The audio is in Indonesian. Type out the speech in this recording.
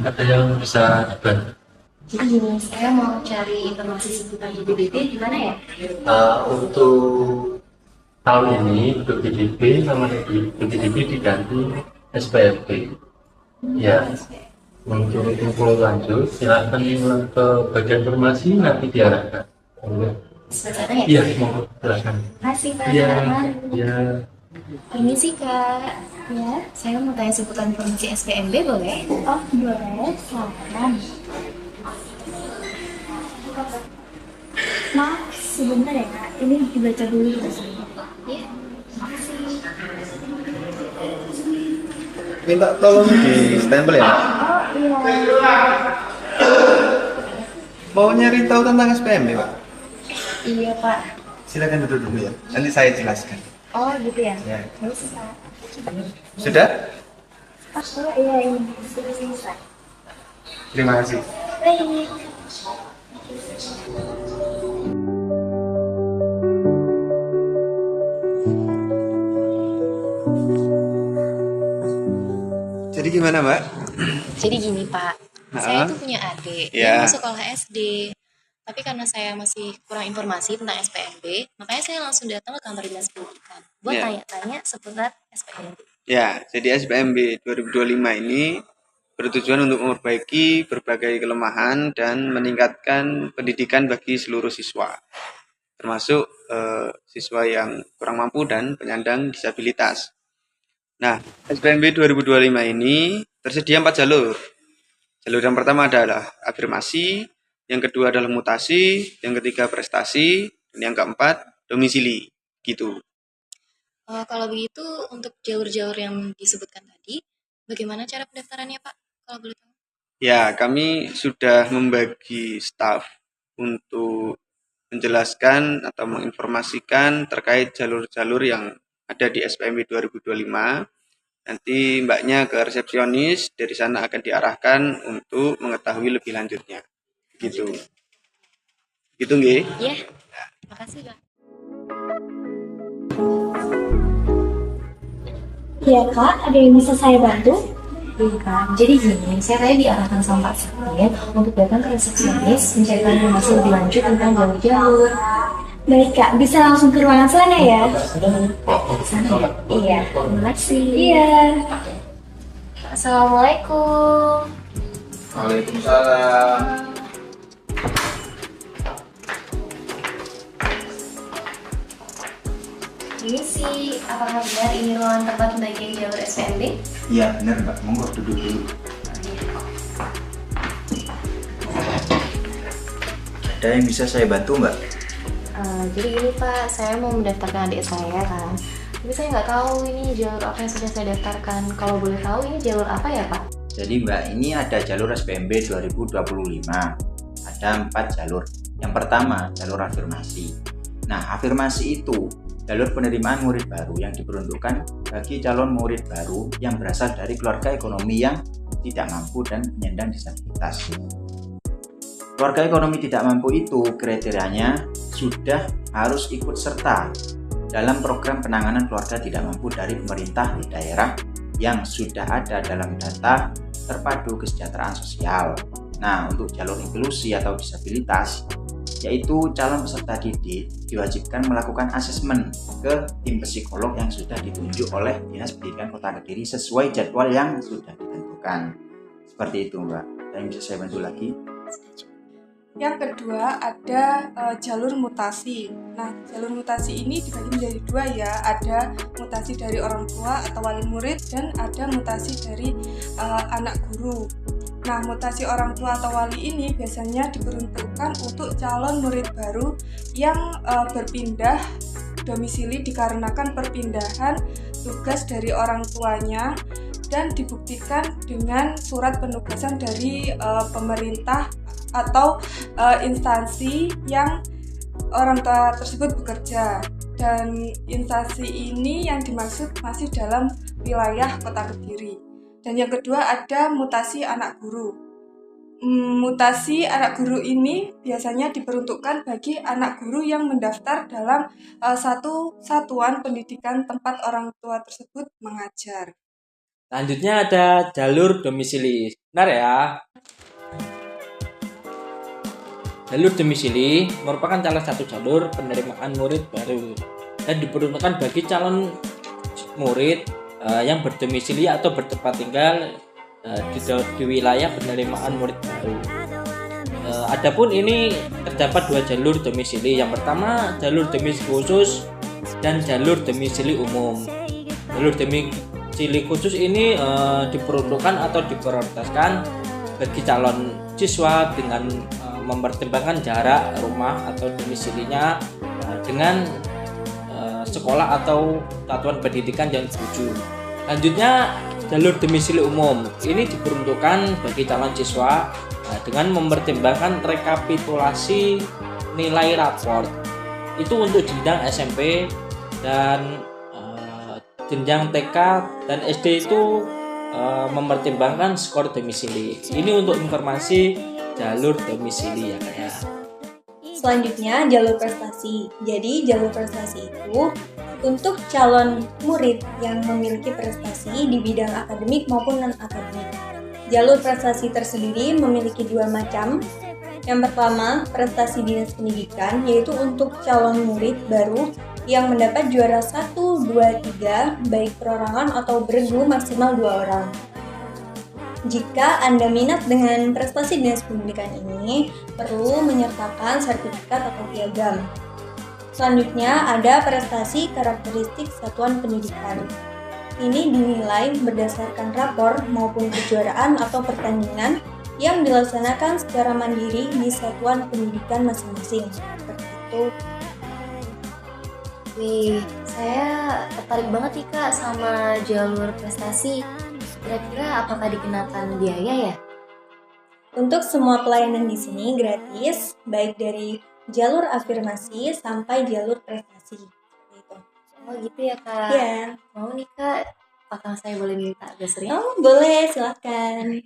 ada yang bisa dibantu. Jadi gini, saya mau cari informasi seputar GBDP di mana ya? Untuk tahun ini untuk PDB sama PDB diganti SPFP. Ya, untuk info lanjut silakan ke bagian informasi nanti diarahkan. Sebenarnya ya? Iya, mau silakan. Masih Pak Iya, Arman. iya. Ini sih Kak, ya, saya mau tanya seputar informasi SPMB boleh? Oh boleh, silakan. Maaf, sebentar ya Kak, ini dibaca dulu tulisannya. Iya, makasih. Minta tolong di stempel ya. Oh iya, Mau nyari tahu tentang SPMB, Pak? iya Pak. Silakan duduk dulu ya. Nanti saya jelaskan. Oh gitu ya? Ya. Terus Pak. Sudah? Oh iya, ini sudah selesai. Terima kasih. Baik. Jadi gimana, Mbak? Jadi gini Pak, saya Heeh. tuh punya adik, dia mau Ya. sekolah SD. Tapi karena saya masih kurang informasi tentang SPMB, makanya saya langsung datang ke kantor dinas pendidikan buat Ya. tanya-tanya seputar SPMB. Ya, jadi SPMB 2025 ini bertujuan untuk memperbaiki berbagai kelemahan dan meningkatkan pendidikan bagi seluruh siswa, termasuk siswa yang kurang mampu dan penyandang disabilitas. Nah, SPMB 2025 ini tersedia 4 jalur. Jalur yang pertama adalah afirmasi, yang kedua adalah mutasi, yang ketiga prestasi, dan yang keempat domisili. Gitu. Kalau begitu untuk jalur-jalur yang disebutkan tadi, bagaimana cara pendaftarannya Pak? Kalau boleh tahu? Ya, kami sudah membagi staf untuk menjelaskan atau menginformasikan terkait jalur-jalur yang ada di SPMB 2025. Nanti mbaknya ke resepsionis, dari sana akan diarahkan untuk mengetahui lebih lanjutnya. Gitu. Gitu nggih. Iya, makasih Pak. Iya kak, ada yang bisa saya bantu? Iya Kak, jadi gini, saya tadi diarahkan sama Pak Sakit untuk datang ke resepsionis mencarikan informasi lebih lanjut tentang jalur-jalur. Baik kak, bisa langsung ke ruangan sana ya? Sana ya? Iya. Terima kasih. Iya. Assalamualaikum. Waalaikumsalam. Ini sih, apakah benar ini ruangan tempat pembagian jalur SPMB? Iya benar Mbak, monggo duduk dulu. Ada yang bisa saya bantu Mbak? Jadi gini Pak, saya mau mendaftarkan adik saya kan. Tapi saya nggak tahu ini jalur apa yang sudah saya daftarkan. Kalau boleh tahu ini jalur apa ya Pak? Jadi Mbak, ini ada jalur SPMB 2025. Ada 4 jalur. Yang pertama, jalur afirmasi. Nah, afirmasi itu jalur penerimaan murid baru yang diperuntukkan bagi calon murid baru yang berasal dari keluarga ekonomi yang tidak mampu dan penyandang disabilitas. Keluarga ekonomi tidak mampu itu kriterianya sudah harus ikut serta dalam program penanganan keluarga tidak mampu dari pemerintah di daerah yang sudah ada dalam data terpadu kesejahteraan sosial. Nah, untuk jalur inklusi atau disabilitas, yaitu calon peserta didik diwajibkan melakukan asesmen ke tim psikolog yang sudah ditunjuk oleh Dinas Pendidikan Kota Kediri sesuai jadwal yang sudah ditentukan. Seperti itu Mbak. Dan bisa saya bantu lagi? Yang kedua ada jalur mutasi. Nah, jalur mutasi ini dibagi menjadi dua ya. Ada mutasi dari orang tua atau wali murid dan ada mutasi dari anak guru. Nah, mutasi orang tua atau wali ini biasanya diperuntukkan untuk calon murid baru yang berpindah domisili dikarenakan perpindahan tugas dari orang tuanya dan dibuktikan dengan surat penugasan dari pemerintah atau instansi yang orang tua tersebut bekerja, dan instansi ini yang dimaksud masih dalam wilayah Kota Kediri. Dan yang kedua ada mutasi anak guru. Mutasi anak guru ini biasanya diperuntukkan bagi anak guru yang mendaftar dalam satu satuan pendidikan tempat orang tua tersebut mengajar. Selanjutnya ada jalur domisili. Benar ya? Jalur domisili merupakan salah satu jalur penerimaan murid baru dan diperuntukkan bagi calon murid yang berdomisili atau bertempat tinggal di wilayah penerimaan murid baru. Adapun ini terdapat dua jalur domisili. Yang pertama jalur domisili khusus dan jalur domisili umum. Jalur domisili khusus ini diperuntukkan atau diprioritaskan bagi calon siswa dengan mempertimbangkan jarak rumah atau domisilinya dengan sekolah atau satuan pendidikan yang dituju. Selanjutnya jalur domisili umum ini diperuntukkan bagi calon siswa dengan mempertimbangkan rekapitulasi nilai raport itu untuk jenjang SMP dan jenjang TK dan SD itu mempertimbangkan skor domisili. Ini untuk informasi jalur domisili ya kayak. Selanjutnya jalur prestasi. Jadi jalur prestasi itu untuk calon murid yang memiliki prestasi di bidang akademik maupun non-akademik. Jalur prestasi tersendiri memiliki dua macam. Yang pertama, prestasi dinas pendidikan, yaitu untuk calon murid baru yang mendapat juara 1, 2, 3, baik perorangan atau bergu maksimal 2 orang. Jika Anda minat dengan prestasi dinas pendidikan ini, perlu menyertakan sertifikat atau piagam. Selanjutnya ada prestasi karakteristik satuan pendidikan. Ini dinilai berdasarkan rapor maupun kejuaraan atau pertandingan yang dilaksanakan secara mandiri di satuan pendidikan masing-masing. Seperti itu. Wih, saya tertarik banget nih Kak sama jalur prestasi. Kira-kira apakah dikenakan biaya ya? Untuk semua pelayanan di sini gratis, baik dari jalur afirmasi sampai jalur prestasi. Gitu. Oh gitu ya Kak. Iya. Mau nih Kak, apakah saya boleh minta agak sering? Oh, boleh, silakan.